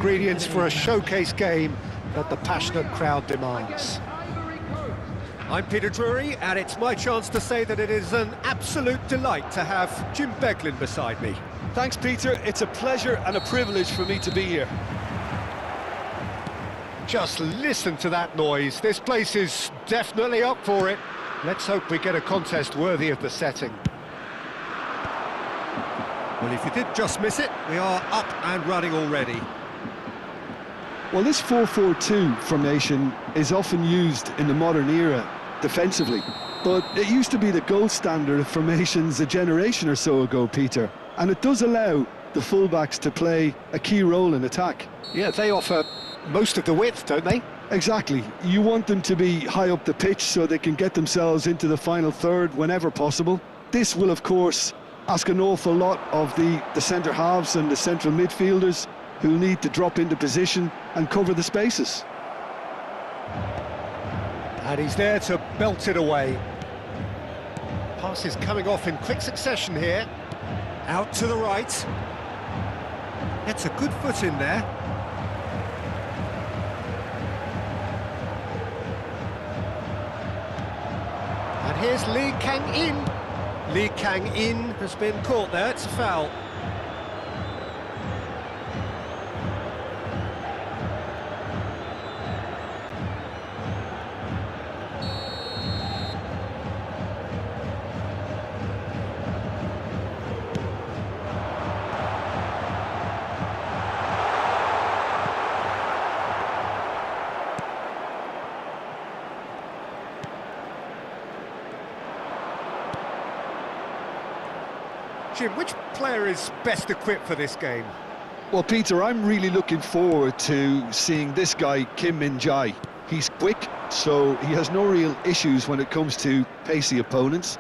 ingredients for a showcase game that the passionate crowd demands. I'm Peter Drury, and it's my chance to say that it is an absolute delight to have Jim Beglin beside me. Thanks, Peter. It's a pleasure and a privilege for me to be here. Just listen to that noise. This place is definitely up for it. Let's hope we get a contest worthy of the setting. Well, if you did just miss it, we are up and running already. Well, this 4-4-2 formation is often used in the modern era defensively, but it used to be the gold standard of formations a generation or so ago, Peter, and it does allow the fullbacks to play a key role in attack. Yeah, they offer most of the width, don't they? Exactly. You want them to be high up the pitch so they can get themselves into the final third whenever possible. This will, of course, ask an awful lot of the centre halves and the central midfielders, who'll need to drop into position and cover the spaces. And he's there to belt it away. Pass is coming off in quick succession here. Out to the right. Gets a good foot in there. And here's Lee Kang-in. Lee Kang-in has been caught there, it's a foul. Jim, which player is best equipped for this game? Well, Peter, I'm really looking forward to seeing this guy, Kim Min-jae. He's quick, so he has no real issues when it comes to pacey opponents.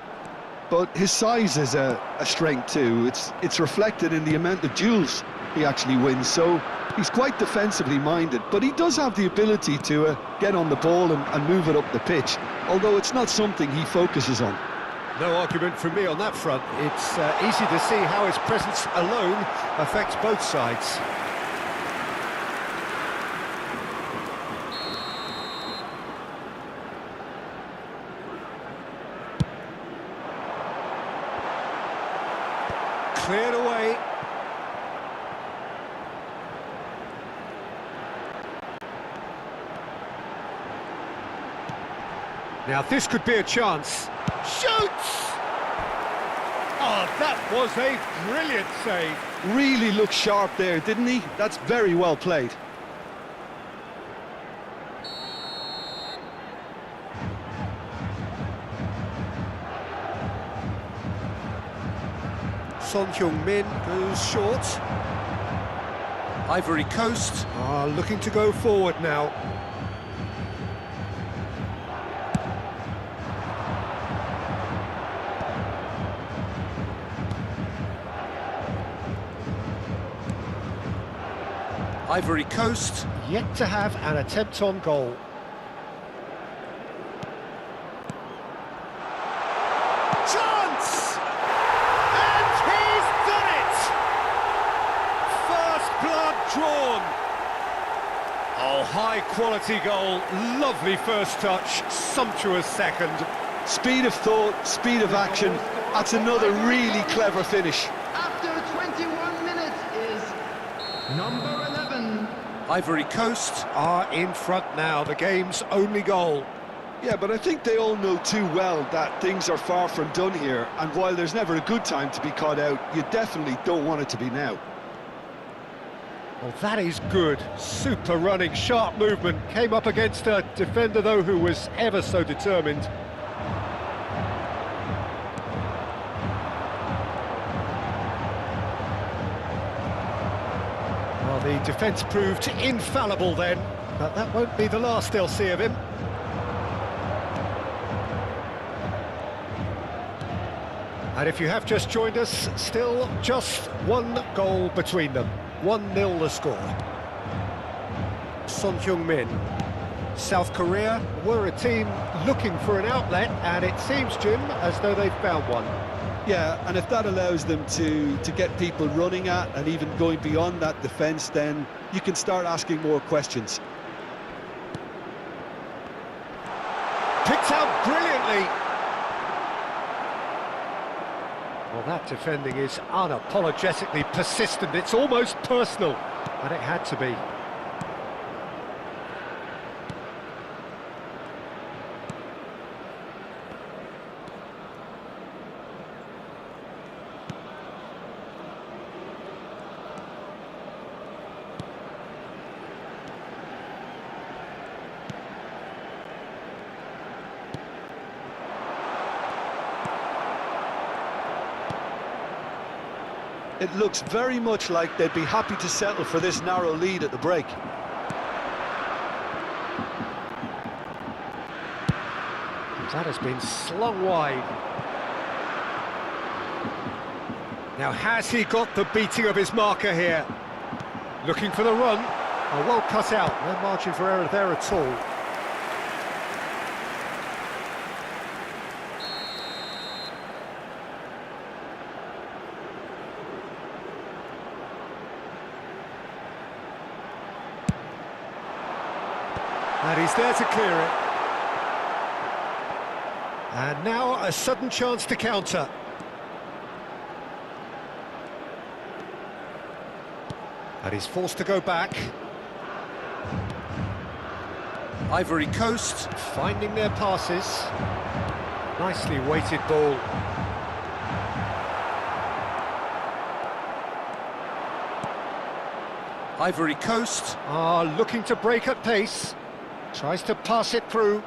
But his size is a strength too. It's reflected in the amount of duels he actually wins, so he's quite defensively minded. But he does have the ability to get on the ball and move it up the pitch, although it's not something he focuses on. No argument from me on that front. It's easy to see how his presence alone affects both sides. Cleared away. Now this could be a chance. Shoots! Oh, that was a brilliant save. Really looked sharp there, didn't he? That's very well played. Son Heung-min goes short. Ivory Coast are looking to go forward now. Ivory Coast yet to have an attempt on goal. Chance! And he's done it! First blood drawn. Oh, high quality goal, lovely first touch, sumptuous second. Speed of thought, speed of action. That's another really clever finish. After 21 minutes is number 11. Ivory Coast are in front now, the game's only goal. Yeah, but I think they all know too well that things are far from done here, and while there's never a good time to be caught out, you definitely don't want it to be now. Well, that is good. Super running, sharp movement. Came up against a defender, though, who was ever so determined. Well, the defence proved infallible then, but that won't be the last they'll see of him. And if you have just joined us, still just one goal between them. 1-0 the score. Son Heung-min. South Korea were a team looking for an outlet, and it seems, Jim, as though they've found one. Yeah, and if that allows them to get people running at and even going beyond that defence, then you can start asking more questions. Picked out brilliantly. Well, that defending is unapologetically persistent. It's almost personal, and it had to be. It looks very much like they'd be happy to settle for this narrow lead at the break. That has been slung wide. Now, has he got the beating of his marker here? Looking for the run. Oh, well cut out. No margin for error there at all. And he's there to clear it. And now a sudden chance to counter. And he's forced to go back. Ivory Coast finding their passes. Nicely weighted ball. Ivory Coast are looking to break at pace. Tries to pass it through.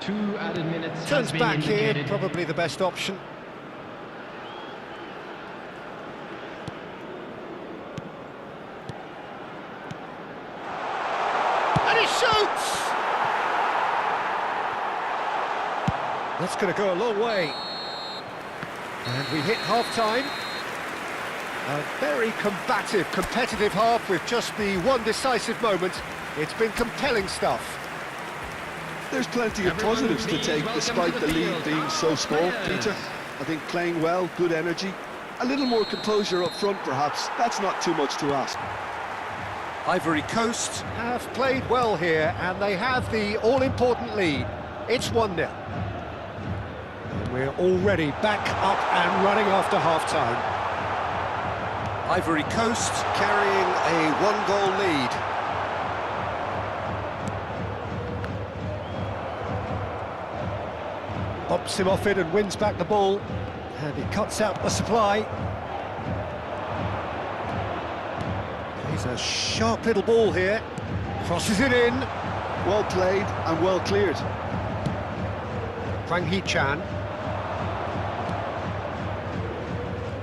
Two added minutes. Turns back here, indicated. probably the best option. And he shoots! That's going to go a long way. And we hit half-time. A very combative, competitive half with just the one decisive moment. It's been compelling stuff. There's plenty of positives to take despite the lead being so small, Peter. I think playing well, good energy, a little more composure up front perhaps. That's not too much to ask. Ivory Coast have played well here, and they have the all-important lead. It's 1-0. And we're already back up and running after half-time. Ivory Coast carrying a one-goal lead. Pops him off it and wins back the ball. And he cuts out the supply. He's a sharp little ball here. Crosses it in. Well played and well cleared. Hwang Hee-chan.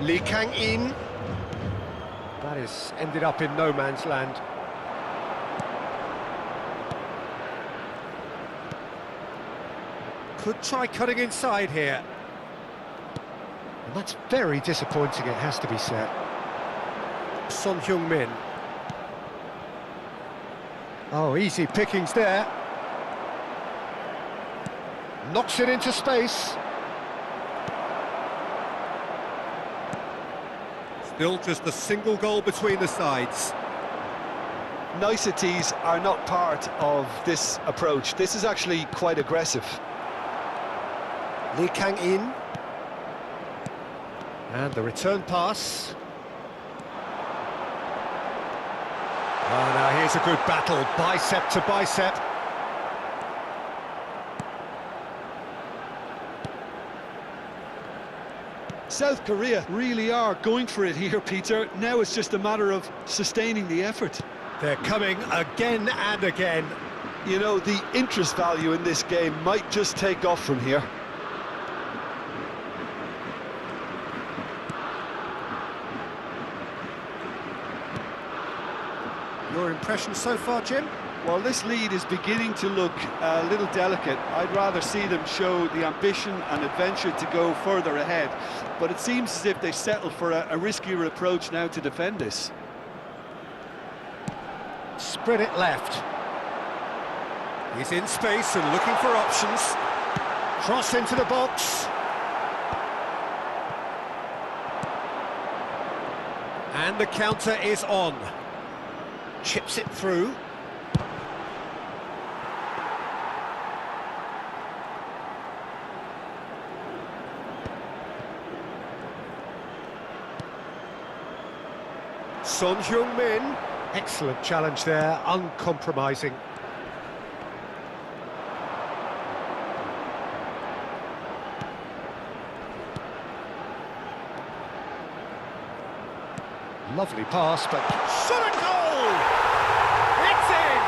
Lee Kang-in. That is ended up in no man's land. Could try cutting inside here. And that's very disappointing, it has to be said. Son Heung-min. Oh, easy pickings there. Knocks it into space. Still just a single goal between the sides. Niceties are not part of this approach. This is actually quite aggressive. Lee Kang-in. And the return pass. Oh, now here's a good battle, bicep to bicep. South Korea really are going for it here, Peter. Now it's just a matter of sustaining the effort. They're coming again and again. You know, the interest value in this game might just take off from here. Your impression so far, Jim? Well, this lead is beginning to look a little delicate. I'd rather see them show the ambition and adventure to go further ahead. But it seems as if they settle for a riskier approach now to defend this. Spread it left. He's in space and looking for options. Cross into the box. And the counter is on. Chips it through. Son Heung-min. Excellent challenge there, uncompromising. Lovely pass, but shot a goal! It's in!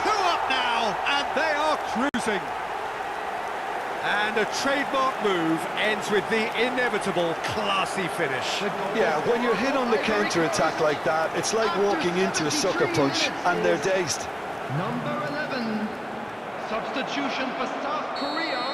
2 up now, and they are cruising. And a trademark move ends with the inevitable classy finish. Yeah, when you're hit on the counter-attack like that, it's like walking into a sucker punch, and they're dazed. Number 11. Substitution for South Korea.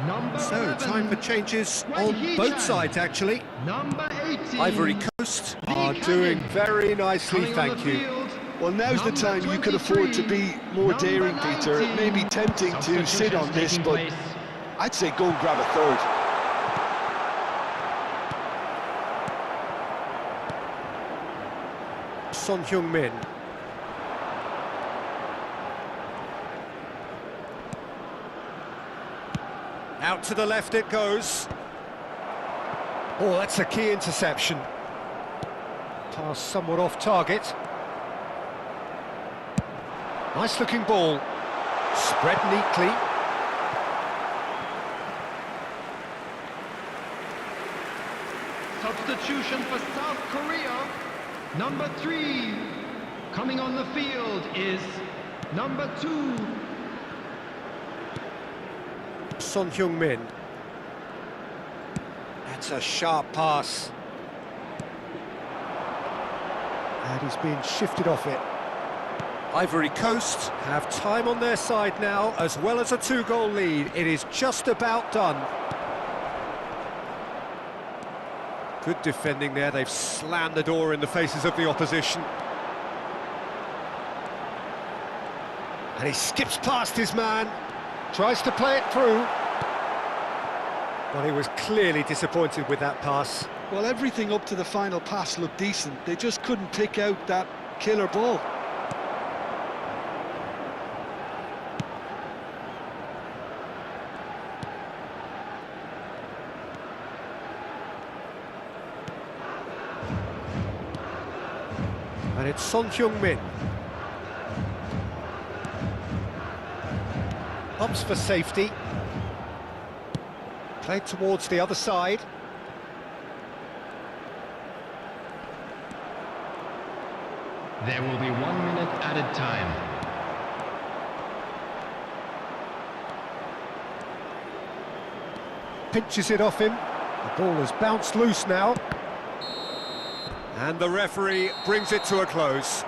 Number So, 11. time for changes on both sides, actually. Number 18. Ivory Coast are doing very nicely, thank you. Well, now's the time you could afford to be more daring, Peter. It may be tempting to sit on this, but I'd say go and grab a third. Son Heung-min. Out to the left it goes. Oh, that's a key interception. Pass somewhat off target. Nice looking ball. Spread neatly. Substitution for South Korea. Number 3. Coming on the field is number 2. Son Heung-min. That's a sharp pass. And he's being shifted off it. Ivory Coast have time on their side now, as well as a 2-goal lead. It is just about done. Good defending there. They've slammed the door in the faces of the opposition. And he skips past his man. Tries to play it through. Well, he was clearly disappointed with that pass. Well, everything up to the final pass looked decent. They just couldn't pick out that killer ball. And it's Son Heung-min. Opts for safety. Played towards the other side. There will be 1 minute added time. Pinches it off him. The ball has bounced loose now. And the referee brings it to a close.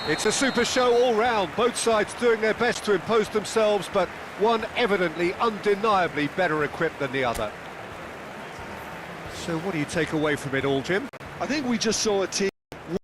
It's a super show all round, both sides doing their best to impose themselves, but one evidently, undeniably better equipped than the other. So what do you take away from it all, Jim? I think we just saw a team